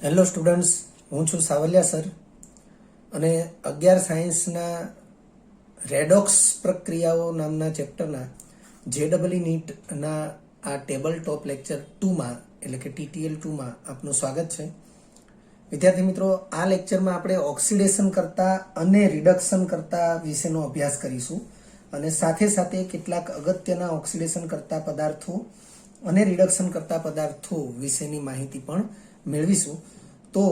Hello students, હું છું Savaliya sir અને 11 સાયન્સના રેડોક્સ પ્રક્રિયાઓ નામના ચેપ્ટરના જેડબલઈ નીટના આ ટેબલ ટોપ લેક્ચર 2માં એટલે કે TTL 2માં આપનું સ્વાગત છે. વિદ્યાર્થી મિત્રો, આ લેક્ચરમાં આપણે ઓક્સિડેશન કરતા અને રિડક્શન કરતા વિશેનો અભ્યાસ કરીશું અને સાથે સાથે કેટલાક અગત્યના ઓક્સિડેશન કરતા પદાર્થો અને રિડક્શન કરતા પદાર્થો વિશેની માહિતી પણ મેળવીશું. તો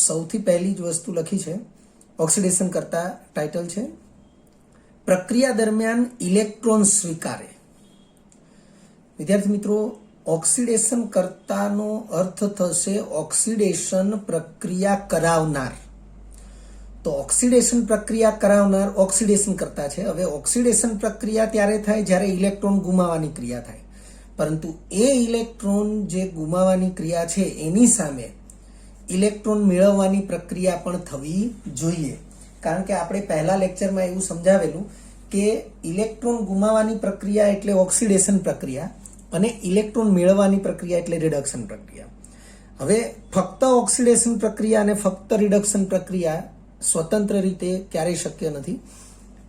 સૌથી પહેલી જ વસ્તુ લખી છે ઓક્સિડેશન કરતા ટાઇટલ છે પ્રક્રિયા દરમિયાન ઇલેક્ટ્રોન સ્વીકારે. વિદ્યાર્થી મિત્રો, ઓક્સિડેશન કરતાનો અર્થ થશે ઓક્સિડેશન પ્રક્રિયા કરાવનાર. તો ઓક્સિડેશન પ્રક્રિયા કરાવનાર ઓક્સિડેશન કરતા છે. હવે ઓક્સિડેશન પ્રક્રિયા ત્યારે થાય જ્યારે ઇલેક્ટ્રોન ગુમાવવાની ક્રિયા થાય, પરંતુ એ ઇલેક્ટ્રોન જે ગુમાવવાની ક્રિયા છે એની સામે ઇલેક્ટ્રોન મેળવવાની પ્રક્રિયા પણ થવી જોઈએ. કારણ કે આપણે પહેલા લેક્ચરમાં એવું સમજાવેલું કે ઇલેક્ટ્રોન ગુમાવવાની પ્રક્રિયા એટલે ઓક્સિડેશન પ્રક્રિયા અને ઇલેક્ટ્રોન મેળવવાની પ્રક્રિયા એટલે રિડક્શન પ્રક્રિયા. હવે ફક્ત ઓક્સિડેશન પ્રક્રિયા અને ફક્ત રિડક્શન પ્રક્રિયા સ્વતંત્ર રીતે ક્યારેય શક્ય નથી.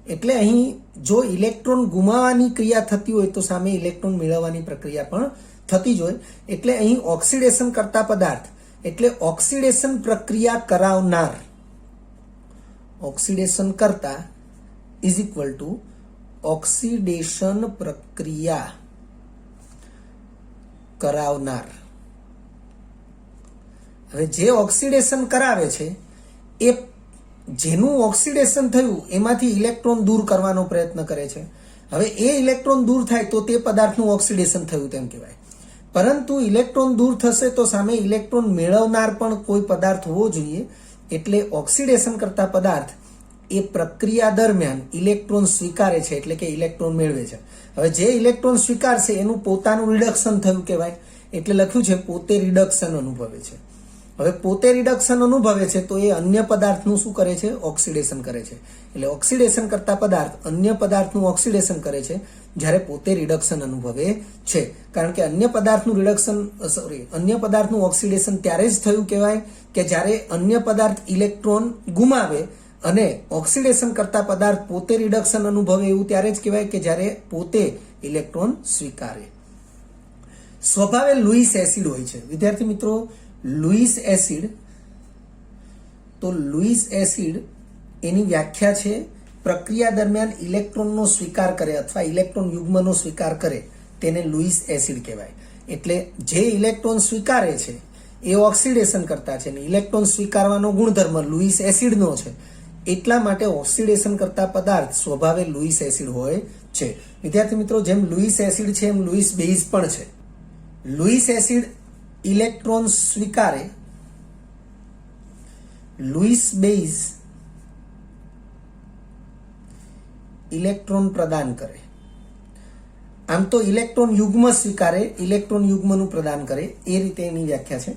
એટલે અહીં જો ઇલેક્ટ્રોન ગુમાવવાની ક્રિયા થતી હોય તો સામે ઇલેક્ટ્રોન મેળવવાની પ્રક્રિયા પણ થતી જ હોય. એટલે અહીં ઓક્સિડેશન કરતા પદાર્થ એટલે ઓક્સિડેશન પ્રક્રિયા કરાવનાર, ઓક્સિડેશન કરતા ઇઝ ઇક્વલ ટુ ઓક્સિડેશન પ્રક્રિયા કરાવનાર. હવે જે ઓક્સિડેશન કરાવે છે એ જેનું ઓક્સિડેશન થયું એમાંથી ઇલેક્ટ્રોન દૂર કરવાનો પ્રયત્ન કરે છે. હવે એ ઇલેક્ટ્રોન દૂર થાય તો તે પદાર્થનું ઓક્સિડેશન થયું તેમ કહેવાય. પરંતુ ઇલેક્ટ્રોન દૂર થશે તો સામે ઇલેક્ટ્રોન મેળવનાર પણ કોઈ પદાર્થ હોવો જોઈએ. એટલે ઓક્સિડેશન કરતા પદાર્થ એ પ્રક્રિયા દરમિયાન ઇલેક્ટ્રોન સ્વીકારે છે, એટલે કે ઇલેક્ટ્રોન મેળવે છે. હવે જે ઇલેક્ટ્રોન સ્વીકારશે એનું પોતાનું રિડક્શન થયું કહેવાય. એટલે લખ્યું છે પોતે રિડક્શન અનુભવે છે. હવે પોતે રિડક્શન અનુભવે છે તો એ અન્ય પદાર્થનું શું કરે છે? ઓક્સિડેશન કરે છે. એટલે ઓક્સિડેશન કરતા પદાર્થ અન્ય પદાર્થનું ઓક્સિડેશન કરે છે જ્યારે પોતે રિડક્શન અનુભવે છે. કારણ કે અન્ય પદાર્થનું ઓક્સિડેશન ત્યારે જ થયું કહેવાય કે જ્યારે અન્ય પદાર્થ ઇલેક્ટ્રોન ગુમાવે, અને ઓક્સિડેશન કરતા પદાર્થ પોતે રિડક્શન અનુભવે એવું ત્યારે જ કહેવાય કે જ્યારે પોતે ઇલેક્ટ્રોન સ્વીકારે. સ્વભાવે લુઈસ એસિડ હોય છે. વિદ્યાર્થી મિત્રો, લુઈસ એસિડ, તો લુઈસ એસિડ એની વ્યાખ્યા છે પ્રક્રિયા દરમિયાન ઇલેક્ટ્રોનનો સ્વીકાર કરે અથવા ઇલેક્ટ્રોન યુગ્મનો સ્વીકાર કરે તેને લુઈસ એસિડ કહેવાય. એટલે જે ઇલેક્ટ્રોન સ્વીકારે છે એ ઓક્સિડેશન કરતા છે ને ઇલેક્ટ્રોન સ્વીકારવાનો ગુણધર્મ લુઈસ એસિડનો છે. એટલા માટે ઓક્સિડેશન કરતા પદાર્થ સ્વભાવે લુઈસ એસિડ હોય છે. વિદ્યાર્થી મિત્રો, જેમ લુઈસ એસિડ છે એમ લુઈસ બેઝ પણ છે. લુઈસ એસિડ ઇલેક્ટ્રોન સ્વીકારે, લુઈસ બેઝ ઇલેક્ટ્રોન પ્રદાન કરે. આમ તો ઇલેક્ટ્રોન યુગ્મ સ્વીકારે, ઇલેક્ટ્રોન યુગ્મનું પ્રદાન કરે, એ રીતે એની વ્યાખ્યા છે.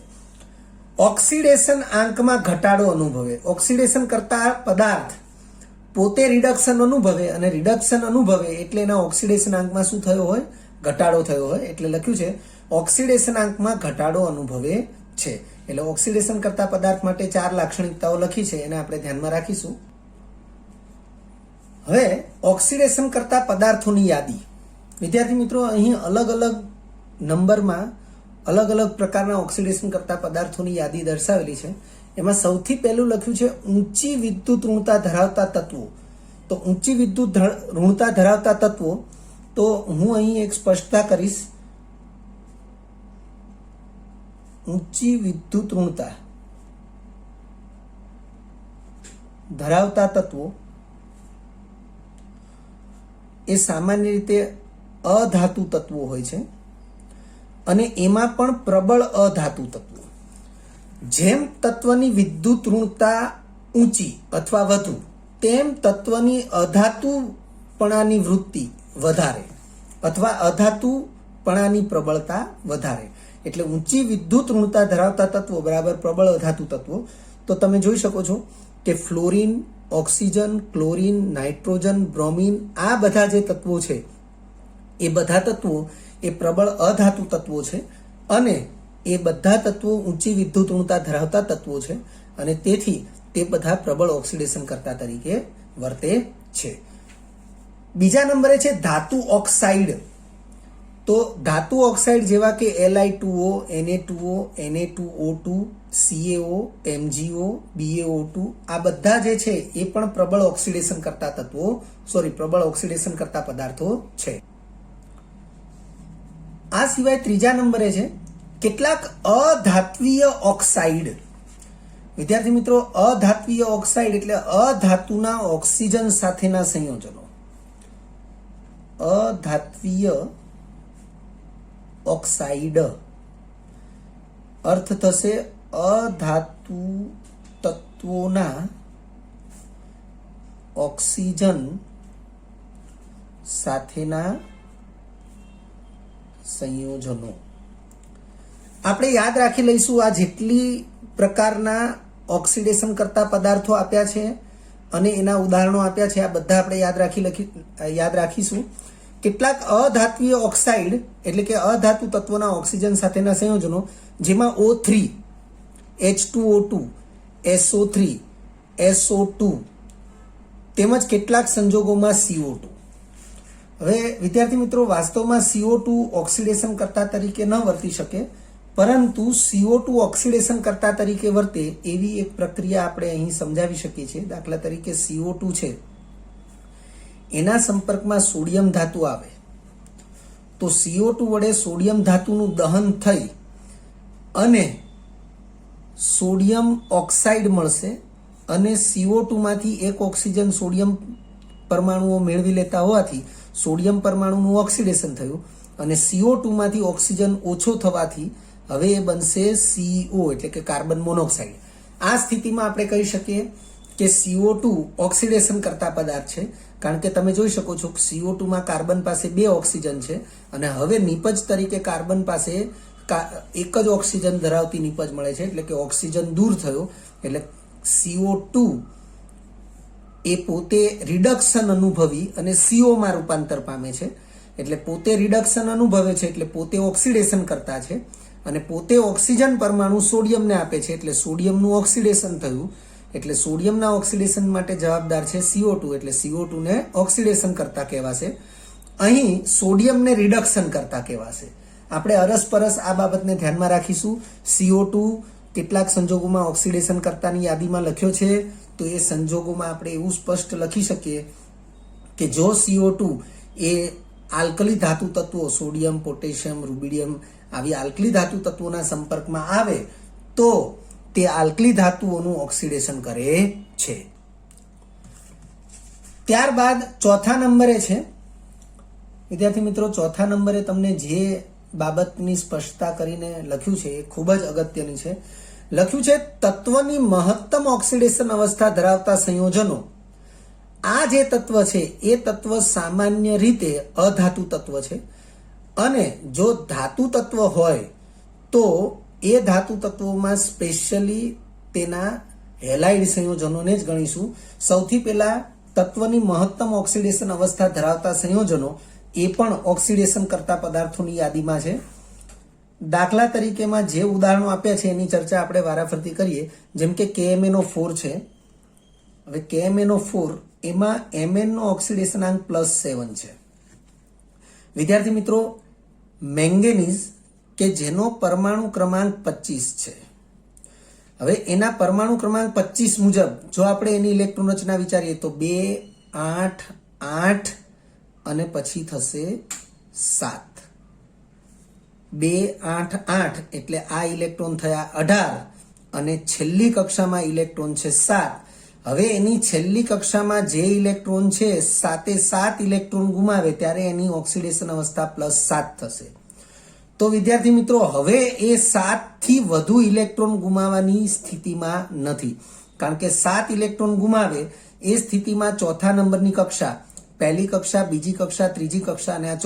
ઓક્સિડેશન આંકમાં ઘટાડો અનુભવે. ઓક્સિડેશન કરતા પદાર્થ પોતે રિડક્શન અનુભવે, અને રિડક્શન અનુભવે એટલે એના ઓક્સિડેશન આંકમાં શું થયો હોય? ઘટાડો થયો હોય. એટલે લખ્યું છે ઓક્સિડેશન આંકમાં ઘટાડો અનુભવે છે. એટલે ઓક્સિડેશન કરતા પદાર્થ માટે 4 લાક્ષણિકતાઓ લખી છે, એને આપણે ધ્યાનમાં રાખીશું. હવે ઓક્સિડેશન કરતા પદાર્થોની યાદી. વિદ્યાર્થી મિત્રો, અહીં અલગ અલગ નંબરમાં અલગ અલગ પ્રકારના ઓક્સિડેશન કરતા પદાર્થોની યાદી દર્શાવેલી છે. એમાં સૌથી પહેલું લખ્યું છે ઊંચી વિદ્યુત ઋણતા ધરાવતા તત્વો. તો ઊંચી વિદ્યુત ઋણતા ધરાવતા તત્વો, તો હું અહીં એક સ્પષ્ટતા કરીશ. ઊંચી વિદ્યુત ઋણતા ધરાવતા તત્વો એ સામાન્ય રીતે અધાતુ તત્વો હોય છે, અને એમાં પણ પ્રબળ અધાતુ તત્વો. જેમ તત્વની વિદ્યુત ઋણતા ઊંચી અથવા વધુ, તેમ તત્વની અધાતુપણાની વૃત્તિ વધારે અથવા અધાતુપણાની પ્રબળતા વધારે. એટલે ઊંચી વિદ્યુત ઋણતા ધરાવતા તત્વો બરાબર પ્રબળ અધાતુ તત્વો. તો તમે જોઈ શકો છો કે fluorine, oxygen, chlorine, nitrogen, bromine, આ બધા જે તત્વો છે એ બધા તત્વો એ પ્રબળ અધાતુ તત્વો છે. અને એ બધા તત્વો ઊંચી વિદ્યુત ઋણતા ધરાવતા તત્વો છે અને તેથી તે બધા પ્રબળ ઓક્સિડેશન કરતા તરીકે વર્તે છે. બીજા નંબરે છે ધાતુ ઓક્સાઇડ. તો ધાતુ ઓક્સાઇડ જેવા કે Li2O, Na2O, Na2O2, CaO, MgO, BaO2 આ બધા જે છે એ પણ પ્રબળ ઓક્સિડેશન કરતા પ્રબળ ઓક્સિડેશન કરતા પદાર્થો છે. આ સિવાય ત્રીજા નંબરે છે કેટલાક અધાત્વીય ઓક્સાઇડ. વિદ્યાર્થી મિત્રો, અધાત્વીય ઓક્સાઇડ એટલે અધાતુના ઓક્સિજન સાથેના સંયોજનો. અધાત્વીય ઓક્સાઇડ અર્થ થશે અધાતુ તત્વોના ઓક્સિજન સાથેના સંયોજનો. આપણે યાદ રાખી લઈશું આ જેટલી પ્રકારના ઓક્સિડેશન કરતા પદાર્થો આપ્યા છે અને એના ઉદાહરણો આપ્યા છે આ બધા આપણે યાદ રાખીશું. કેટલાક અધાત્વીય ઓક્સાઇડ એટલે કે અધાતુ તત્વોના ઓક્સિજન સાથેના સંયોજનો જેમાં O3, H2O2, SO3, SO2 તેમજ કેટલાક સંજોગોમાં CO2. હવે વિદ્યાર્થી મિત્રો, વાસ્તવમાં CO2 ઓક્સિડેશન કરતા તરીકે ન વર્તી શકે, પરંતુ CO2 ઓક્સિડેશન કરતા તરીકે વર્તે એવી એક પ્રક્રિયા આપણે અહીં સમજાવી શકીએ છીએ. દાખલા તરીકે CO2 છે, એના સંપર્કમાં સોડિયમ ધાતુ આવે તો CO2 વડે સોડિયમ ધાતુનું દહન થઈ અને સોડિયમ ઓક્સાઇડ મળશે અને CO2 માંથી એક ઓક્સિજન સોડિયમ પરમાણુઓ મેળવી લેતા હોવાથી સોડિયમ પરમાણુનું ઓક્સિડેશન થયું અને CO2 માંથી ઓક્સિજન ઓછો થવાથી હવે એ બનશે CO એટલે કે કાર્બન મોનોક્સાઇડ. આ સ્થિતિમાં આપણે કહી શકીએ કે CO2 ઓક્સિડેશન કરતા પદાર્થ છે, કારણ કે તમે જોઈ શકો છો કે CO2 માં કાર્બન પાસે 2 ઓક્સિજન છે અને હવે નિપજ તરીકે કાર્બન પાસે એક જ ઓક્સિજન ધરાવતી નિપજ મળે છે, એટલે કે ઓક્સિજન દૂર થયો એટલે CO2 એ પોતે રિડક્શન અનુભવી અને CO માં રૂપાંતર પામે છે. એટલે પોતે રિડક્શન અનુભવે છે એટલે પોતે ઓક્સિડેશન કરતા છે અને પોતે ઓક્સિજન પરમાણુ સોડિયમને આપે છે એટલે સોડિયમનું ઓક્સિડેશન થયું. એટલે સોડિયમના ઓક્સિડેશન માટે જવાબદાર છે CO2 એટલે CO2 ને ઓક્સિડેશન કરતા કહેવાશે. અહીં સોડિયમને રિડક્શન કરતા કહેવાશે. આપણે અરસપરસ આ બાબતને ધ્યાનમાં રાખીશું. CO2 કેટલાક સંજોગોમાં ઓક્સિડેશન કરતાની યાદીમાં લખ્યો છે તો એ સંજોગોમાં આપણે એવું સ્પષ્ટ લખી શકીએ કે જો CO2 એ આલ્કલી ધાતુ તત્વો સોડિયમ, પોટેશિયમ, રૂબિડિયમ આવી આલ્કલી ધાતુ તત્વોના સંપર્કમાં આવે તો તે આલ્કલી ધાતુઓનું ઓક્સિડેશન કરે છે. ત્યારબાદ ચોથા નંબરે છે વિદ્યાર્થી મિત્રો, ચોથા નંબરે તમને જે બાબતની સ્પષ્ટતા કરીને લખ્યું છે એ ખૂબ જ અગત્યની છે. લખ્યું છે તત્વની મહત્તમ ઓક્સિડેશન અવસ્થા ધરાવતા સંયોજનો. આ જે તત્વ છે એ તત્વ સામાન્ય રીતે અધાતુ તત્વ છે અને જો ધાતુ તત્વ હોય તો એ ધાતુ તત્વોમાં સ્પેશિયલી તેના હેલાઇડ સંયોજનોને જ ગણીશું. સૌથી પહેલા તત્વની મહત્તમ ઓક્સિડેશન અવસ્થા ધરાવતા સંયોજનો એ પણ ઓક્સિડેશન કરતા પદાર્થોની યાદીમાં છે. દાખલા તરીકેમાં જે ઉદાહરણો આપ્યા છે એની ચર્ચા આપણે વારાફરતી કરીએ. જેમ કે KMnO4 છે. હવે KMnO4 એમાં Mn નો ઓક્સિડેશનાંક +7 છે. વિદ્યાર્થી મિત્રો, મેંગેનીઝ કે જેનો પરમાણુ ક્રમાંક 25 છે, હવે એના પરમાણુ ક્રમાંક 25 મુજબ જો આપણે એની ઇલેક્ટ્રોન રચના વિચારીએ તો 2, 8, 8 અને પછી થશે 7. 2, 8, 8 એટલે આ ઇલેક્ટ્રોન થયા 18 અને છેલ્લી કક્ષામાં ઇલેક્ટ્રોન છે 7. હવે એની છેલ્લી કક્ષામાં જે ઇલેક્ટ્રોન છે 7 ઇલેક્ટ્રોન ગુમાવે ત્યારે એની ઓક્સિડેશન અવસ્થા +7 થશે. તો વિદ્યાર્થી મિત્રો, હવે એ 7 થી વધુ ઇલેક્ટ્રોન ગુમાવવાની સ્થિતિમાં નથી, કારણ કે 7 ઇલેક્ટ્રોન ગુમાવે એ સ્થિતિમાં ચોથા નંબરની કક્ષા, પહેલી કક્ષા, બીજી કક્ષા, ત્રીજી કક્ષા અને આ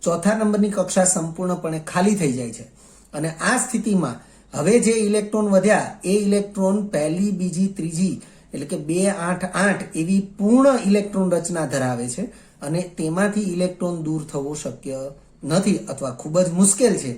ચોથા નંબરની કક્ષા સંપૂર્ણપણે ખાલી થઈ જાય છે અને આ સ્થિતિમાં હવે જે ઇલેક્ટ્રોન વધ્યા એ ઇલેક્ટ્રોન પહેલી, બીજી, ત્રીજી એટલે કે 2, 8, 8 એવી પૂર્ણ ઇલેક્ટ્રોન રચના ધરાવે છે અને તેમાંથી ઇલેક્ટ્રોન દૂર થવો શક્ય નથી અથવા ખૂબ જ મુશ્કેલ છે.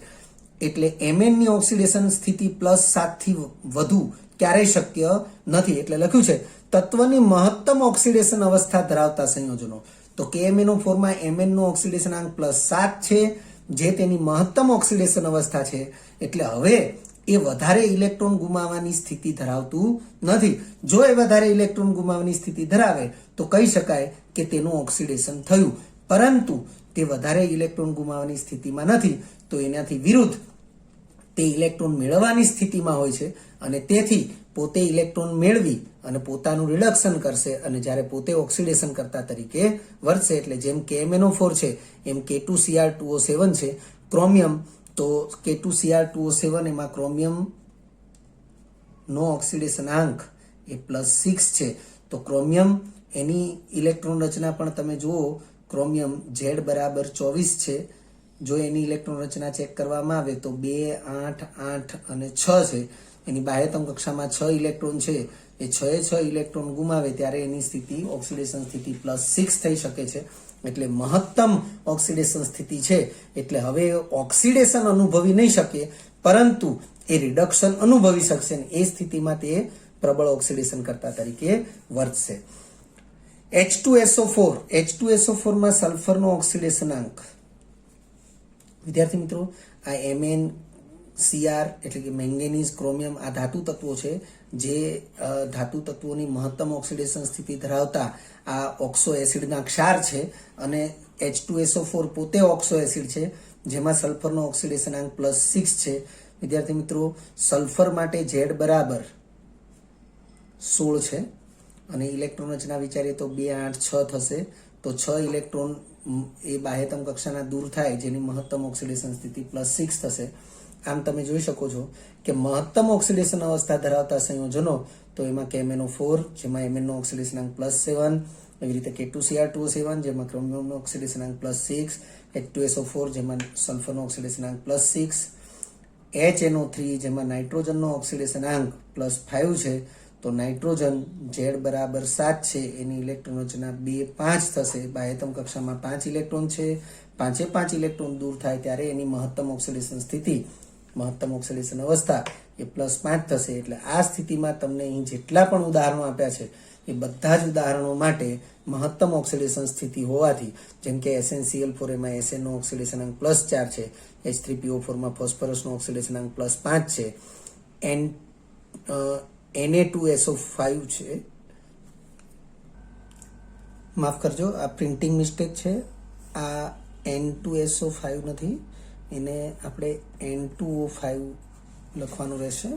એટલે Mn ની ઓક્સિડેશન સ્થિતિ +7 થી વધુ ક્યારેય શક્ય નથી. એટલે લખ્યું છે તત્વની મહત્તમ ઓક્સિડેશન અવસ્થા ધરાવતા સંયોજનો. તો KMnO4 માં Mn નો ઓક્સિડેશન આંક +7 છે, જે તેની મહત્તમ ઓક્સિડેશન અવસ્થા છે. એટલે હવે એ વધારે ઇલેક્ટ્રોન ગુમાવવાની સ્થિતિ ધરાવતું નથી. જો એ વધારે ઇલેક્ટ્રોન ગુમાવવાની સ્થિતિ ધરાવે તો કહી શકાય કે તેનું ઓક્સિડેશન થયું, પરંતુ તે વધારે ઇલેક્ટ્રોન ગુમાવવાની સ્થિતિમાં નથી. તો એનાથી વિરુદ્ધ તે ઇલેક્ટ્રોન મેળવવાની સ્થિતિમાં હોય છે અને તેથી પોતે ઇલેક્ટ્રોન મેળવી અને પોતાનું રિડક્શન કરશે અને જ્યારે પોતે ઓક્સિડેશન કરતા તરીકે વર્તશે. એટલે જેમ KMnO4 છે એમ K2Cr2O7 છે. ક્રોમિયમ તો K2Cr2O7 એમાં ક્રોમિયમ નો ઓક્સિડેશન આંક એ +6 છે. તો ક્રોમિયમ એની ઇલેક્ટ્રોન રચના પણ તમે જુઓ, ક્રોમિયમ Z બરાબર 24 છે. જો એની ઇલેક્ટ્રોન રચના ચેક કરવામાં આવે તો 2, 8, 8 અને 6 છે. એની બાહ્યતમ કક્ષામાં 6 ઇલેક્ટ્રોન છે. એ 6 ઇલેક્ટ્રોન ગુમાવે ત્યારે એની સ્થિતિ ઓક્સિડેશન સ્થિતિ +6 થઈ શકે છે. એટલે મહત્તમ ઓક્સિડેશન સ્થિતિ છે. એટલે હવે ઓક્સિડેશન અનુભવી નહીં શકે, પરંતુ એ રિડક્શન અનુભવી શકશે ને એ સ્થિતિમાં તે પ્રબળ ઓક્સિડેશન કરતા તરીકે વર્તશે. H2SO4 માં સલ્ફરનો ઓક્સિડેશન આંક. વિદ્યાર્થી મિત્રો, આ Mn Cr એટલે કે મેંગેનીઝ, ક્રોમિયમ આ ધાતુ તત્વો છે, જે ધાતુ તત્વોની મહત્તમ ઓક્સિડેશન સ્થિતિ ધરાવતા આ ઓક્સો એસિડના ક્ષાર છે. અને H2SO4 પોતે ઓક્સો એસિડ છે, જેમાં સલ્ફરનો ઓક્સિડેશન આંક +6 છે. વિદ્યાર્થી મિત્રો, સલ્ફર માટે Z બરાબર 16 છે અને ઇલેક્ટ્રોન રચના વિચારીએ તો 2, 8, 6 થશે. તો 6 ઇલેક્ટ્રોન એ બાહ્યતમ કક્ષાના દૂર થાય, જેની મહત્તમ ઓક્સિડેશન સ્થિતિ +6 થશે. આમ તમે જોઈ શકો છો કે મહત્તમ ઓક્સિડેશન અવસ્થા ધરાવતા સંયોજનો તો એમાં KMnO4 જેમાં Mn નો ઓક્સિડેશન આંક +7, એવી રીતે K2Cr2O7 જેમાં ક્રોમિયમનો ઓક્સિડેશન આંક +6, H2SO4 જેમાં સલ્ફરનો ઓક્સિડેશન આંક +6, HNO3 જેમાં નાઇટ્રોજનનો ઓક્સિડેશન આંક +5 છે. તો નાઇટ્રોજન Z બરાબર 7 છે, એની ઇલેક્ટ્રોન રચના 2, 5 થશે. બાહ્યતમ કક્ષામાં 5 ઇલેક્ટ્રોન છે. 5 ઇલેક્ટ્રોન દૂર થાય ત્યારે એની મહત્તમ ઓક્સિડેશન સ્થિતિ, મહત્તમ ઓક્સિડેશન અવસ્થા એ +5 થશે. એટલે આ સ્થિતિમાં તમને અહીં જેટલા પણ ઉદાહરણો આપ્યા છે એ બધા જ ઉદાહરણો માટે મહત્તમ ઓક્સિડેશન સ્થિતિ હોવાથી, જેમ કે SnCl4 એમાં Sn નો ઓક્સિડેશન આંક +4 છે, H3PO4 માં ફોસ્ફરસનો ઓક્સિડેશન આંક +5 છે, Na2SO5 છે, માફ કરજો આ પ્રિન્ટિંગ મિસ્ટેક છે, આ N2SO5 નથી, એને આપણે N2O5 લખવાનું રહેશે.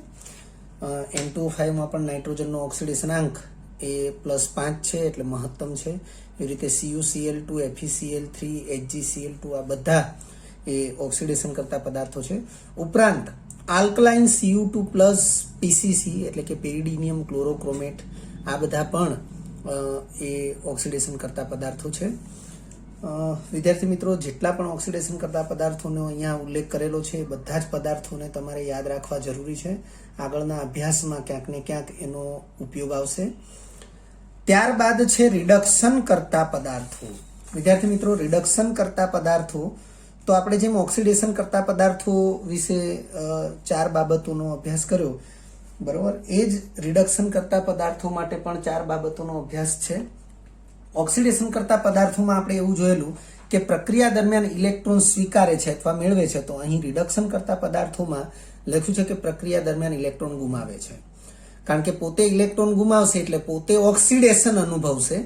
N2O5 માં પણ નાઇટ્રોજનનો ઓક્સિડેશન આંક એ +5 છે, એટલે મહત્તમ છે. એવી રીતે CuCl2, FeCl3, HgCl2 આ બધા એ ઓક્સિડેશન કરતા પદાર્થો છે. ઉપરાંત આલ્કલાઇન Cu2+ PCC એટલે કે પેરિડિનિયમ ક્લોરોક્રોમેટ આ બધા પણ એ ઓક્સિડેશન કરતા પદાર્થો છે. વિદ્યાર્થી મિત્રો, જેટલા પણ ઓક્સિડેશન કરતા પદાર્થોનો અહીંયા ઉલ્લેખ કરેલો છે એ બધા જ પદાર્થોને તમારે યાદ રાખવા જરૂરી છે. આગળના અભ્યાસમાં ક્યાંક ને ક્યાંક એનો ઉપયોગ આવશે. ત્યારબાદ છે રિડક્શન કરતા પદાર્થો. વિદ્યાર્થી મિત્રો, રિડક્શન કરતા પદાર્થો તો આપણે જેમ ઓક્સિડેશન કરતા પદાર્થો વિશે 4 બાબતોનો અભ્યાસ કર્યો, બરોબર, એ જ રિડક્શન કરતા પદાર્થો માટે પણ 4 બાબતોનો અભ્યાસ છે. ઓક્સિડેશન કરતા પદાર્થોમાં આપણે એવું જોયેલું કે પ્રક્રિયા દરમિયાન ઇલેક્ટ્રોન સ્વીકારે છે અથવા મેળવે છે. તો અહીં રિડક્શન કરતા પદાર્થોમાં લખ્યું છે કે પ્રક્રિયા દરમિયાન ઇલેક્ટ્રોન ગુમાવે છે. કારણ કે પોતે ઇલેક્ટ્રોન ગુમાવશે એટલે પોતે ઓક્સિડેશન અનુભવશે,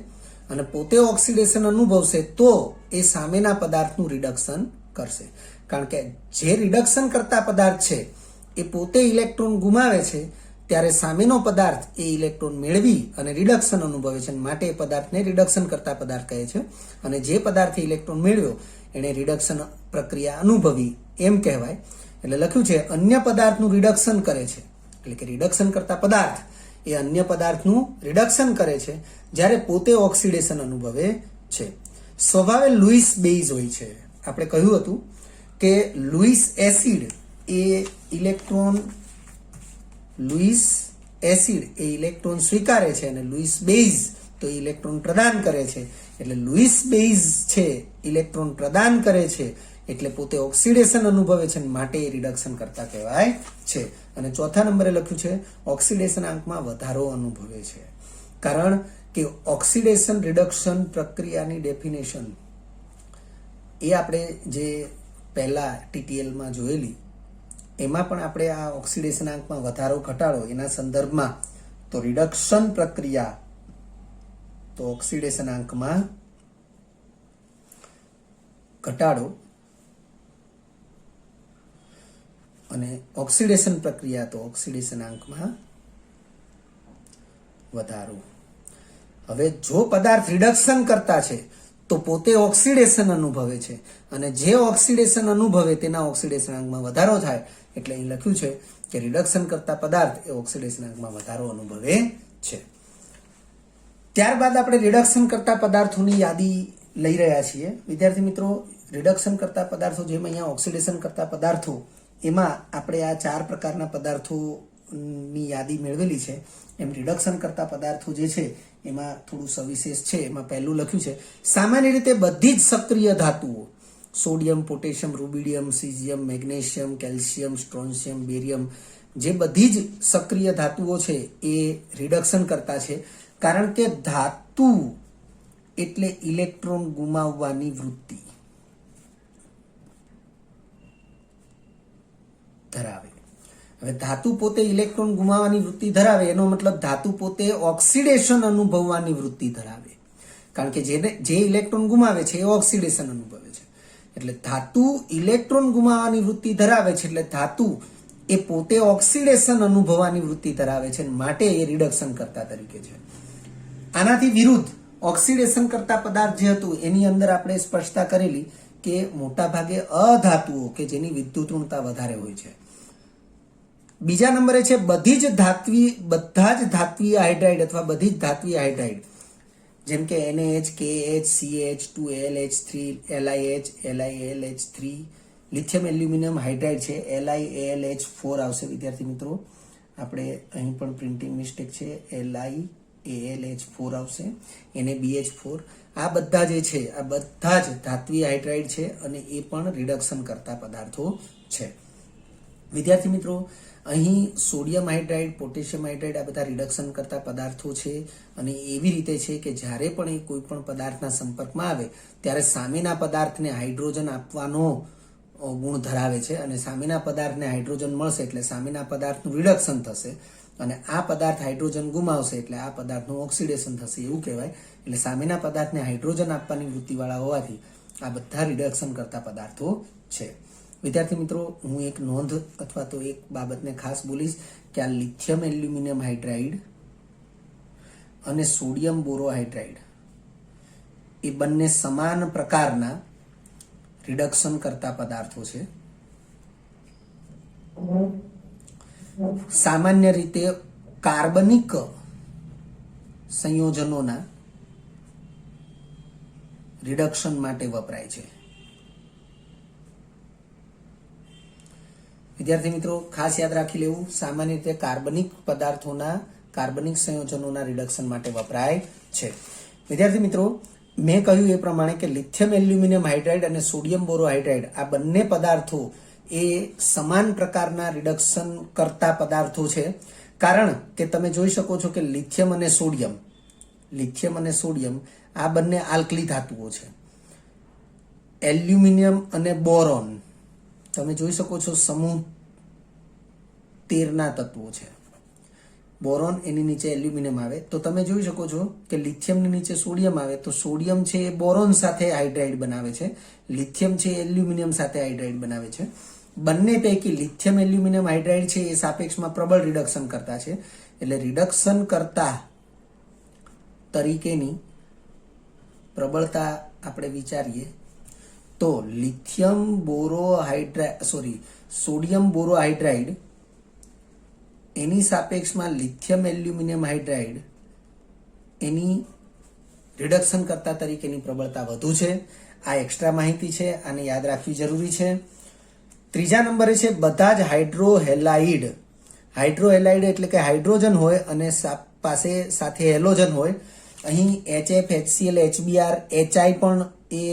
અને પોતે ઓક્સિડેશન અનુભવશે તો એ સામેના પદાર્થનું રિડક્શન કરશે. કારણ કે જે રિડક્શન કરતા પદાર્થ છે એ પોતે ઇલેક્ટ્રોન ગુમાવે છે ત્યારે સામેનો પદાર્થ એ ઇલેક્ટ્રોન મેળવી અને રિડક્શન અનુભવે છે, માટે એ પદાર્થને રિડક્શન કરતા પદાર્થ કહે છે. અને જે પદાર્થે ઇલેક્ટ્રોન મેળવ્યો એણે રિડક્શન પ્રક્રિયા અનુભવી એમ કહેવાય. એટલે લખ્યું છે અન્ય પદાર્થનું રિડક્શન કરે છે, એટલે કે રિડક્શન કરતા પદાર્થ એ અન્ય પદાર્થનું રિડક્શન કરે છે જ્યારે પોતે ઓક્સિડેશન અનુભવે છે. સ્વભાવે લુઈસ બેઝ હોય છે. આપણે કહ્યું હતું કે લુઈસ એસિડ એ ઇલેક્ટ્રોન સ્વીકારે છે અને લુઈસ બેઝ તો ઇલેક્ટ્રોન પ્રદાન કરે છે. એટલે લુઈસ બેઝ છે ઇલેક્ટ્રોન પ્રદાન કરે છે એટલે પોતે ઓક્સિડેશન અનુભવે છે, માટે એ રિડક્શન કરતા કહેવાય છે. અને ચોથા નંબરે લખ્યું છે ઓક્સિડેશન આંકમાં વધારો અનુભવે છે. કારણ કે ઓક્સિડેશન રિડક્શન પ્રક્રિયાની ડેફિનેશન એ આપણે જે પહેલા TTLમાં જોયેલી, એમાં પણ આપણે આ ઓક્સિડેશન આંકમાં વધારો ઘટાડો એના સંદર્ભમાં તો રિડક્શન પ્રક્રિયા તો ઓક્સિડેશન આંકમાં ઘટાડો અને ઓક્સિડેશન પ્રક્રિયા તો ઓક્સિડેશન આંકમાં વધારો. હવે જો પદાર્થ રિડક્શન કરતા છે તો પોતે ઓક્સિડેશન અનુભવે છે, અને જે ઓક્સિડેશન અનુભવે તેના ઓક્સિડેશન આંકમાં વધારો થાય, એટલે અહીં લખ્યું છે કે રિડક્શન કરતા પદાર્થ એ ઓક્સિડેશન આંકમાં વધારો અનુભવે છે. ત્યારબાદ આપણે રિડક્શન કરતા પદાર્થોની યાદી લઈ રહ્યા છીએ. વિદ્યાર્થી મિત્રો, રિડક્શન કરતા પદાર્થો જેમ અહીંયા ઓક્સિડેશન કરતા પદાર્થો, એમાં આપણે આ 4 પ્રકારના પદાર્થોની યાદી મેળવેલી છે. એમ રિડક્શન કરતા પદાર્થો જે છે એમાં થોડું સવિશેષ છે. એમાં પહેલું લખ્યું છે સામાન્ય રીતે બધી જ સક્રિય ધાતુઓ sodium, potassium, rubidium, caesium, magnesium, calcium, strontium, barium જે બધી જ સક્રિય ધાતુઓ છે એ રિડક્શન કરતા છે. કારણ કે ધાતુ એટલે ઇલેક્ટ્રોન ગુમાવવાની વૃત્તિ ધરાવે. હવે ધાતુ પોતે ઇલેક્ટ્રોન ગુમાવવાની વૃત્તિ ધરાવે એનો મતલબ ધાતુ પોતે ઓક્સિડેશન અનુભવવાની વૃત્તિ ધરાવે. કારણ કે જે ઇલેક્ટ્રોન ગુમાવે છે એ ઓક્સિડેશન અનુભવે છે. એટલે ધાતુ ઇલેક્ટ્રોન ગુમાવવાની વૃત્તિ ધરાવે છે, એટલે ધાતુ એ પોતે ઓક્સિડેશન અનુભવવાની વૃત્તિ ધરાવે છે, માટે એ રિડક્શન કરતા તરીકે છે. આનાથી વિરુદ્ધ ઓક્સિડેશન કરતા પદાર્થ જે હતું એની અંદર આપણે સ્પષ્ટતા કરેલી કે મોટા ભાગે અધાતુઓ કે જેની વિદ્યુત ઋણતા વધારે હોય છે. બીજા નંબરે છે બધા જ ધાત્વીય હાઇડ્રાઇડ અથવા બધી જ ધાત્વીય હાઇડ્રાઇડ જેમ કે NaH, KH, CH, 2AlH3, LiH, LiAlH3, lithium aluminium hydride છે LiAlH4 આવશે. વિદ્યાર્થી મિત્રો, આપણે અહીં પણ પ્રિન્ટિંગ મિસ્ટેક છે, LiAlH4 આવશે, NaBH4. આ બધા જે છે આ બધા જ ધાત્વીય હાઇડ્રાઇડ છે અને એ પણ રિડક્શન કરતા પદાર્થો છે. વિદ્યાર્થી મિત્રો, અહીં સોડિયમ હાઇડ્રાઇડ, પોટેશિયમ હાઇડ્રાઇડ આ બધા રિડક્શન કરતા પદાર્થો છે અને એવી રીતે છે કે જ્યારે પણ એ કોઈ પણ પદાર્થના સંપર્કમાં આવે ત્યારે સામેના પદાર્થને હાઇડ્રોજન આપવાનો ગુણ ધરાવે છે અને સામેના પદાર્થને હાઇડ્રોજન મળશે એટલે સામેના પદાર્થનું રિડક્શન થશે અને આ પદાર્થ હાઇડ્રોજન ગુમાવશે એટલે આ પદાર્થનું ઓક્સિડેશન થશે એવું કહેવાય. એટલે સામેના પદાર્થને હાઇડ્રોજન આપવાની વૃત્તિવાળા હોવાથી આ બધા રિડક્શન કરતા પદાર્થો છે. વિદ્યાર્થી મિત્રો, હું એક નોંધ અથવા તો એક બાબતને ખાસ બોલીશ કે આ લિથિયમ એલ્યુમિનિયમ હાઇડ્રાઇડ અને સોડિયમ બોરોહાઇડ્રાઇડ એ બંને સમાન પ્રકારના રિડક્શન કરતા પદાર્થો છે. સામાન્ય રીતે કાર્બનિક સંયોજનોના રિડક્શન માટે વપરાય છે. વિદ્યાર્થી મિત્રો, ખાસ યાદ રાખી લેવું, સામાન્ય રીતે કાર્બનિક સંયોજનોના રિડક્શન માટે વપરાય છે. વિદ્યાર્થી મિત્રો, મેં કહ્યું એ પ્રમાણે કે લિથિયમ એલ્યુમિનિયમ હાઇડ્રાઇડ અને સોડિયમ બોરોહાઇડ્રાઇડ આ બંને પદાર્થો એ સમાન પ્રકારના રિડક્શન કરતા પદાર્થો છે. કારણ કે તમે જોઈ શકો છો કે લિથિયમ અને સોડિયમ આ બંને આલ્કલી ધાતુઓ છે. એલ્યુમિનિયમ અને બોરોન તમે જોઈ શકો છો સમૂહ 13 તત્વો છે. બોરોન એની નીચે એલ્યુમિનિયમ આવે તો તમે જોઈ શકો છો કે લિથિયમની નીચે સોડિયમ આવે તો સોડિયમ છે એ બોરોન સાથે હાઇડ્રાઇડ બનાવે છે, લિથિયમ છે એલ્યુમિનિયમ સાથે હાઇડ્રાઇડ બનાવે છે. બંને પૈકી લિથિયમ એલ્યુમિનિયમ હાઇડ્રાઇડ છે એ સાપેક્ષમાં પ્રબળ રિડક્શન કરતા છે. એટલે રિડક્શન કરતા તરીકેની પ્રબળતા આપણે વિચારીએ તો સોડિયમ બોરોહાઇડ્રાઇડ એની સાપેક્ષમાં લિથિયમ એલ્યુમિનિયમ હાઇડ્રાઇડ એની રિડક્શન કરતા તરીકેની પ્રબળતા વધુ છે. આ એક્સ્ટ્રા માહિતી છે, આને યાદ રાખવી જરૂરી છે. ત્રીજા નંબરે છે બધા જ હાઇડ્રોહેલાઇડ એટલે કે હાઇડ્રોજન હોય અને સાથે હેલોજન હોય. અહીં HF, HCl, HBr, HI પણ એ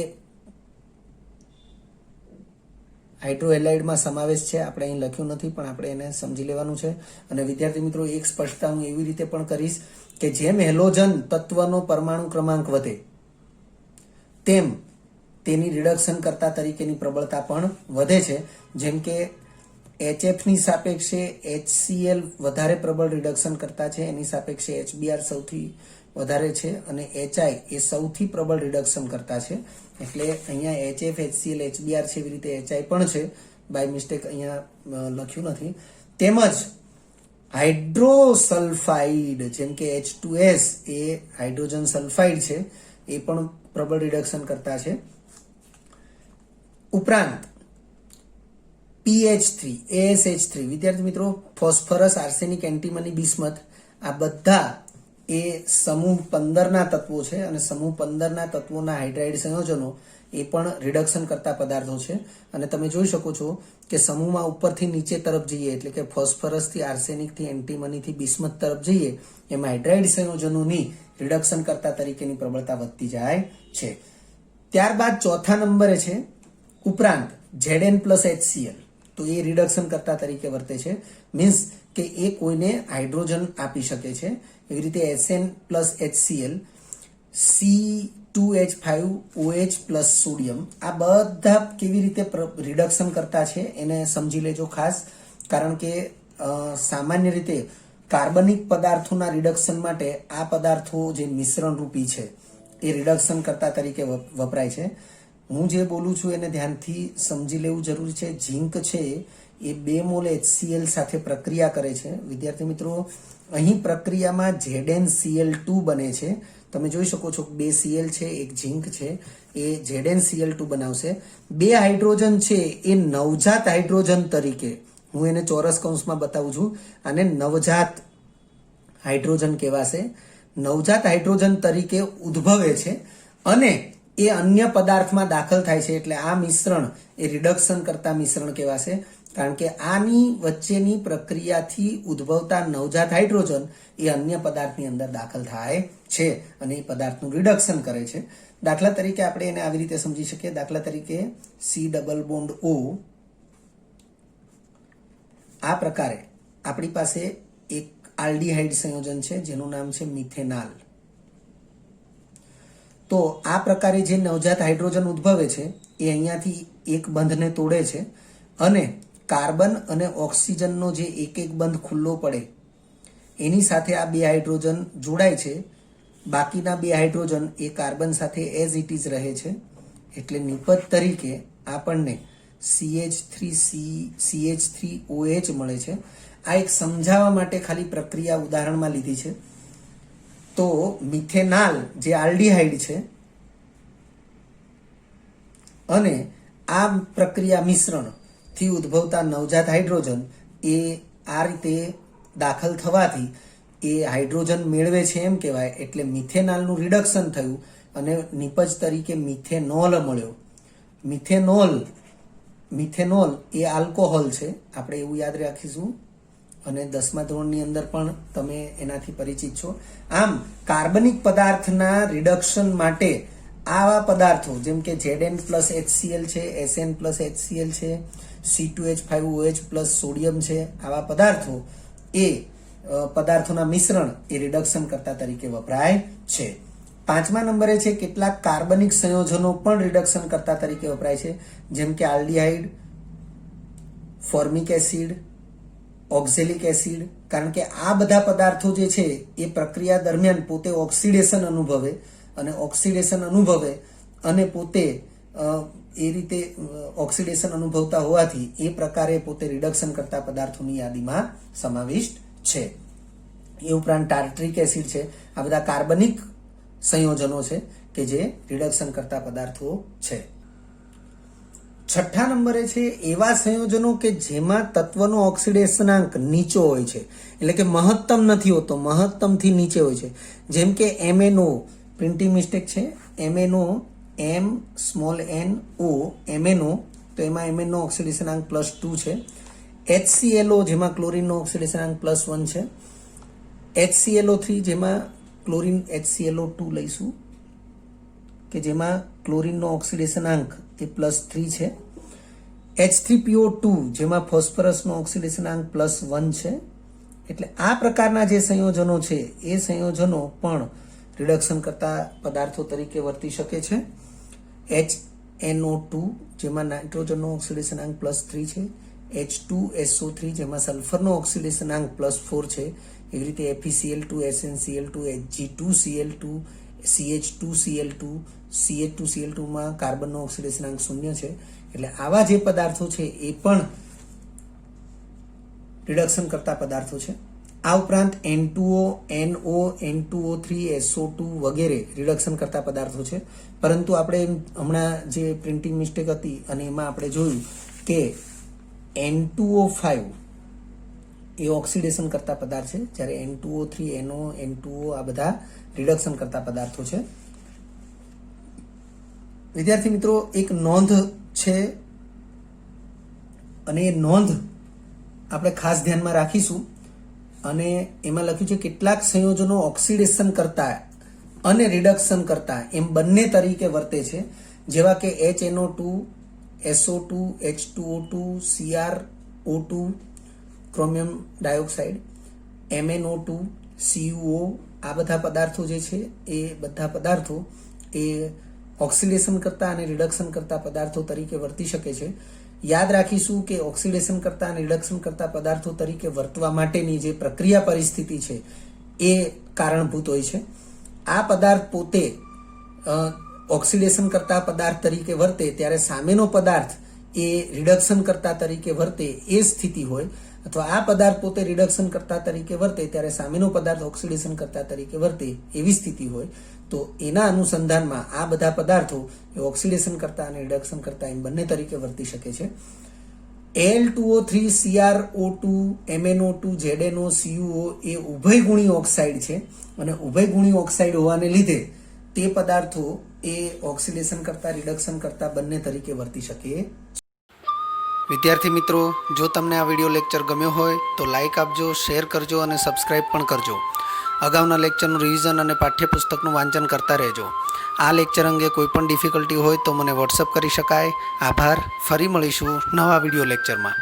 હાઇડ્રોહેલાઇડમાં સમાવેશ છે. આપણે અહીં લખ્યું નથી પણ આપણે એને સમજી લેવાનું છે. અને વિદ્યાર્થી મિત્રો, એક સ્પષ્ટતા હું એવી રીતે પણ કરીશ કે જેમ હેલોજન તત્વનો પરમાણુ ક્રમાંક વધે તેમ તેની રિડક્શન કરતા તરીકેની પ્રબળતા પણ વધે છે. જેમ કે HF ની સાપેક્ષે HCl વધારે પ્રબળ રિડક્શન કરતા છે, એની સાપેક્ષે HBr સૌથી વધારે છે અને HI એ સૌથી પ્રબળ રિડક્શન કરતા છે. એટલે અહીંયા HF, HCl, HBr છે, એવી રીતે HI પણ છે. બાય મિસ્ટેક અહીંયા લખ્યું નથી. તેમજ હાઇડ્રોસલ્ફાઇડ જેમ કે H2S એ હાઇડ્રોજન સલ્ફાઇડ છે, એ પણ પ્રબળ રિડક્શન કરતા છે. ઉપરાંત PH3, ASH3, વિદ્યાર્થી મિત્રો, ફોસ્ફરસ, આર્સેનિક, એન્ટીમની, બિસ્મથ આ બધા એ સમૂહ 15 ના તત્વો છે અને સમૂહ 15 ના તત્વોના હાઇડ્રાઇડ સંયોજનો એ પણ રિડક્શન કરતા પદાર્થો છે. અને તમે જોઈ શકો છો કે સમૂહમાં ઉપરથી નીચે તરફ જઈએ એટલે કે ફોસ્ફરસથી, આર્સેનિકથી, એન્ટીમનીથી બિસ્મથ તરફ જઈએ એમાં હાઇડ્રાઇડ સંયોજનોની રિડક્શન કરતા તરીકેની પ્રબળતા વધતી જાય છે. ત્યારબાદ ચોથા નંબરે છે ઉપરાંત Zn પ્લસ HCl, તો એ રિડક્શન કરતા તરીકે વર્તે છે. મીન્સ કે એ કોઈને હાઇડ્રોજન આપી શકે છે. એવી રીતે Sn plus HCl, C2H5OH plus sodium, આ બધા કેવી રીતે રિડક્શન કરતા છે એને સમજી લેજો ખાસ. કારણ કે સામાન્ય રીતે કાર્બનિક પદાર્થોના રિડક્શન માટે આ પદાર્થો જે મિશ્રણ રૂપી છે એ રિડક્શન કરતા તરીકે વપરાય છે. હું જે બોલું છું એને ધ્યાનથી સમજી લેવું જરૂરી છે. ઝીંક છે એ 2 મોલ HCl સાથે પ્રક્રિયા કરે છે. વિદ્યાર્થી મિત્રો, અહીં પ્રક્રિયામાં ZnCl2 બને છે. તમે જોઈ શકો છો 2 Cl છે, એક ઝીંક છે, એ ZnCl2 બનાવશે. 2 હાઇડ્રોજન છે એ નવજાત હાઇડ્રોજન તરીકે, હું એને ચોરસ કૌંસમાં બતાવું છું, આને નવજાત હાઇડ્રોજન કહેવાશે. નવજાત હાઇડ્રોજન તરીકે ઉદ્ભવે છે અને એ અન્ય પદાર્થમાં દાખલ થાય છે. એટલે આ મિશ્રણ એ રિડક્શન કરતા મિશ્રણ કહેવાશે. કારણ કે આની વચ્ચેની પ્રક્રિયાથી ઉદ્ભવતા નવજાત હાઇડ્રોજન એ અન્ય પદાર્થની અંદર દાખલ થાય છે અને એ પદાર્થનું રિડક્શન કરે છે. દાખલા તરીકે આપણે એને આવી રીતે સમજી શકીએ. દાખલા તરીકે C≡O, આ પ્રકારે આપણી પાસે એક આલ્ડીહાઇડ સંયોજન છે જેનું નામ છે મિથેનાલ. તો આ પ્રકારે જે નવજાત હાઇડ્રોજન ઉદ્ભવે છે એ અહીંયાથી એક બંધને તોડે છે અને કાર્બન અને ઓક્સિજનનો જે એક એક બંધ ખુલ્લો પડે એની સાથે આ 2 હાઇડ્રોજન જોડાય છે. બાકીના 2 હાઇડ્રોજન એ કાર્બન સાથે એઝ ઇટ ઇઝ રહે છે. એટલે નિપજ તરીકે આપણને CH3OH મળે છે. આ એક સમજાવવા માટે ખાલી પ્રક્રિયા ઉદાહરણમાં લીધી છે. તો મિથેનાલ જે આલ્ડીહાઇડ છે અને આ પ્રક્રિયા મિશ્રણથી ઉદ્ભવતા નવજાત હાઇડ્રોજન એ આ રીતે દાખલ થવાથી એ હાઇડ્રોજન મેળવે છે એમ કહેવાય. એટલે મિથેનાલનું રિડક્શન થયું અને નિપજ તરીકે મિથેનોલ મળ્યો. મિથેનોલ એ આલ્કોહોલ છે, આપણે એવું યાદ રાખીશું અને 10મા ધોરણની અંદર પણ તમે એનાથી પરિચિત છો. આમ કાર્બનિક પદાર્થના રિડક્શન માટે આવા પદાર્થો જેમ કે Zn પ્લસ HCl છે, Sn પ્લસ HCl છે, C2H5OH પ્લસ સોડિયમ છે, આવા પદાર્થો એ પદાર્થોના મિશ્રણ એ રિડક્શન કરતા તરીકે વપરાય છે. 5મા નંબરે છે કેટલાક કાર્બનિક સંયોજનો પણ રિડક્શન કરતા તરીકે વપરાય છે. જેમ કે aldehyde, formic acid, oxalic acid. કારણ કે આ બધા પદાર્થો જે છે એ પ્રક્રિયા દરમિયાન પોતે ઓક્સિડેશન અનુભવે અને પોતે એ રીતે ઓક્સિડેશન અનુભવતા હોવાથી એ પ્રકારે પોતે રિડક્શન કરતા પદાર્થોની યાદીમાં સમાવિષ્ટ છે. એ ઉપરાંત ટાર્ટ્રિક એસિડ છે. આ બધા કાર્બનિક સંયોજનો છે કે જે રિડક્શન કરતા પદાર્થો છે. 6ઠા નંબરે છે એવા સંયોજનો કે જેમાં તત્વનો ઓક્સિડેશનાંક નીચો હોય છે, એટલે કે મહત્તમ નથી હોતો, મહત્તમથી નીચે હોય છે. જેમ કે MnO, પ્રિન્ટિંગ મિસ્ટેક છે, MnO, MnO, તો એમાં MnO ઓક્સિડેશનાંક +2 છે. HClO જેમાં ક્લોરીનનો ઓક્સિડેશનાંક +1 છે. HClO3 જેમાં ક્લોરીન HClO2 લઈશું કે જેમાં ક્લોરીનનો ઓક્સિડેશનાંક એ +3 છે. H3PO2 જેમાં ફોસ્ફરસનો ઓક્સિડેશનાંક +1 છે. એટલે આ પ્રકારના જે સંયોજનો છે એ સંયોજનો પણ રિડક્શન કરતા પદાર્થો તરીકે વર્તી શકે છે. HNO2 જેમાં નાઇટ્રોજનનો ઓક્સિડેશનાંક +3 છે. H2SO3 જેમાં સલ્ફરનો ઓક્સિડેશનાંક +4 છે. એવી રીતે FeCl2, SnCl2, Hg2Cl2, CH2Cl2, CH2Cl2 માં કાર્બનનો ઓક્સિડેશનાંક 0 છે. એટલે આવા જે પદાર્થો છે એ પણ રિડક્શન કરતા પદાર્થો છે. આ ઉપરાંત N2O, NO, N2O3, SO2 વગેરે રિડક્શન કરતા પદાર્થો છે. પરંતુ આપણે હમણાં જે પ્રિન્ટિંગ મિસ્ટેક હતી અને એમાં આપણે જોયું કે N2O5 એ ઓક્સિડેશન કરતા પદાર્થ છે, જ્યારે N2O3, NO, N2O આ બધા રિડક્શન કરતા પદાર્થો છે. વિદ્યાર્થી મિત્રો, એક નોંધ છે અને એ નોંધ આપણે ખાસ ધ્યાનમાં રાખીશું. અને એમાં લખ્યું છે કેટલાક સંયોજનો ઓક્સિડેશન કરતા અને રિડક્શન કરતા એમ બંને તરીકે વર્તે છે, જેવા કે HNO2, SO2, H2O2, CrO2, chromium dioxide, MnO2, CuO. આ બધા પદાર્થો જે છે એ બધા પદાર્થો એ ઓક્સિડેશન કરતા અને રિડક્શન કરતા પદાર્થો તરીકે વર્તી શકે છે. યાદ રાખીશું કે ઓક્સિડેશન કરતા અને રિડક્શન કરતા પદાર્થો તરીકે વર્તવા માટેની જે પ્રક્રિયા પરિસ્થિતિ છે એ કારણભૂત હોય છે. આ પદાર્થ પોતે ઓક્સિડેશન કરતા પદાર્થ તરીકે વર્તે ત્યારે સામેનો પદાર્થ એ રિડક્શન કરતા તરીકે વર્તે એ સ્થિતિ હોય, અથવા આ પદાર્થ પોતે રિડક્શન કરતા તરીકે વર્તે ત્યારે સામેનો પદાર્થ ઓક્સિડેશન કરતા તરીકે વર્તે એવી સ્થિતિ હોય. તો એના અનુસંધાનમાં આ બધા પદાર્થો એ ઓક્સિડેશન કરતા અને રિડક્શન કરતા એમ બંને તરીકે વર્તી શકે છે. Al2O3, CrO2, MnO2, ZnO, CuO એ ઉભયગુણી ઓક્સાઇડ છે અને ઉભયગુણી ઓક્સાઇડ હોવાને લીધે તે પદાર્થો એ ઓક્સિડેશન કરતા રિડક્શન કરતા બંને તરીકે વર્તી શકે. વિદ્યાર્થી મિત્રો, જો તમને આ વિડીયો લેક્ચર ગમ્યો હોય તો લાઇક આપજો, શેર કરજો અને સબસ્ક્રાઇબ પણ કરજો. અગાઉના લેક્ચરનું રિવિઝન અને પાઠ્યપુસ્તકનું વાંચન કરતા રહેજો. આ લેક્ચર અંગે કોઈ પણ ડિફિકલ્ટી હોય તો મને વોટ્સઅપ કરી શકાય. આભાર. ફરી મળીશું નવા વિડીયો લેક્ચરમાં.